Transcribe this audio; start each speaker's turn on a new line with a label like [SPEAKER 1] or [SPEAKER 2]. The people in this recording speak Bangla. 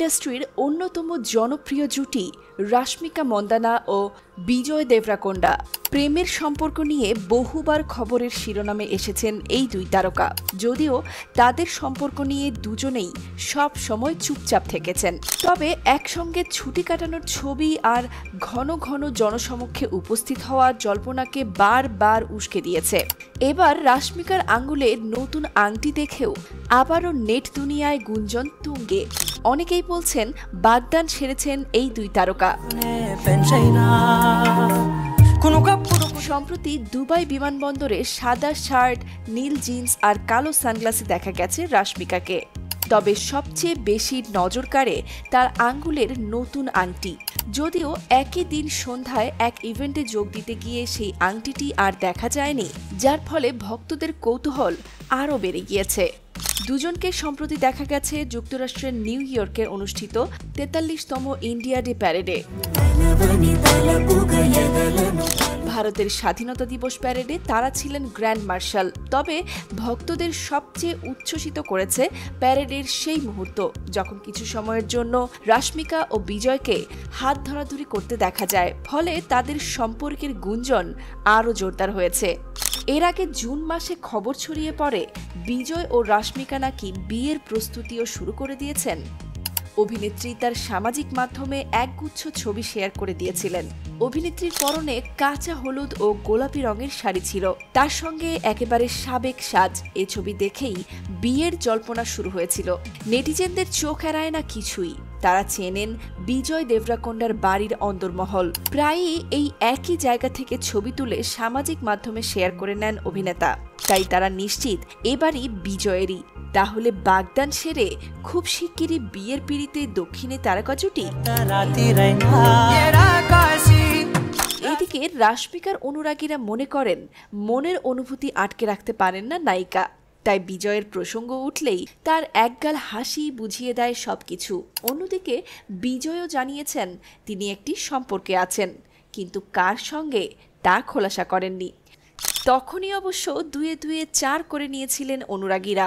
[SPEAKER 1] ইন্ডাস্ট্রির অন্যতম জনপ্রিয় জুটি রাশমিকা মন্দানা ও বিজয় দেবরাকোন্ডা। প্রেমের সম্পর্ক নিয়ে বহুবার খবরের শিরোনামে এসেছেন এই দুই তারকা। যদিও তাদের সম্পর্ক নিয়ে দুজনেই সব সময় চুপচাপ থেকেছেন, তবে একসঙ্গে ছুটি কাটানোর ছবি আর ঘন ঘন জনসমক্ষে উপস্থিত হওয়া জল্পনাকে বারবার উস্কে দিয়েছে। এবার রাশমিকার আঙ্গুলে নতুন আংটি দেখেও আবারও নেট দুনিয়ায় গুঞ্জন তুঙ্গে। অনেকেই বলছেন বাগদান সেরেছেন এই দুই তারকা। সম্প্রতি দুবাই বিমানবন্দরে সাদা শার্ট, নীল জিন্স আর কালো সানগ্লাসে দেখা গেছে রাশমিকাকে। তবে সবচেয়ে বেশি নজর কাড়ে তার আঙ্গুলের নতুন আংটি। যদিও একই দিন সন্ধ্যায় এক ইভেন্টে যোগ দিতে গিয়ে সেই আংটিটি আর দেখা যায়নি, যার ফলে ভক্তদের কৌতূহল আরও বেড়ে গিয়েছে। দুজনকে সম্প্রতি দেখা গেছে যুক্তরাষ্ট্রের নিউ ইয়র্কে অনুষ্ঠিত ৪৩তম ইন্ডিয়া ডে প্যারেডে। ভারতের স্বাধীনতা দিবস প্যারেডে তারা ছিলেন গ্র্যান্ড মার্শাল। তবে ভক্তদের সবচেয়ে উচ্ছ্বসিত করেছে প্যারেডের সেই মুহূর্ত, যখন কিছু সময়ের জন্য রাশমিকা ও বিজয়কে হাত ধরাধরি করতে দেখা যায়। ফলে তাদের সম্পর্কের গুঞ্জন আরও জোরদার হয়েছে। এর আগে জুন মাসে খবর ছড়িয়ে পড়ে বিজয় ও রাশমিকা নাকি বিয়ের প্রস্তুতিও শুরু করে দিয়েছেন। অভিনেত্রী তার সামাজিক মাধ্যমে একগুচ্ছ ছবি শেয়ার করে দিয়েছিলেন। অভিনেত্রীর পরনে কাঁচা হলুদ ও গোলাপি রঙের শাড়ি ছিল, তার সঙ্গে একেবারে সাবেক সাজ। এ ছবি দেখেই বিয়ের জল্পনা শুরু হয়েছিল। নেটিজেনদের চোখ এড়ায় না কিছুই। তারা চেনেন বিজয় দেবরাকোন্ডার বাড়ির অন্দরমহল। প্রায়ই এই একই জায়গা থেকে ছবি তুলে সামাজিক মাধ্যমে শেয়ার করে নেন অভিনেতা। তাই তারা নিশ্চিত এবারই বিজয়েরই। তাহলে বাগদান সেরে খুব শিগগিরই বিয়ের পিড়িতে দক্ষিণে তারকা জুটি। এদিকে রাশমিকার অনুরাগীরা মনে করেন মনের অনুভূতি আটকে রাখতে পারেন না নায়িকা। তাই বিজয়ের প্রসঙ্গ উঠলেই তার একগাল হাসি বুঝিয়ে দেয় সবকিছু। অন্যদিকে বিজয়ও জানিয়েছেন তিনি একটি সম্পর্কে আছেন, কিন্তু কার সঙ্গে তা খোলাসা করেননি। তখনই অবশ্য দুয়ে দুয়ে 4 করে নিয়েছিলেন অনুরাগীরা।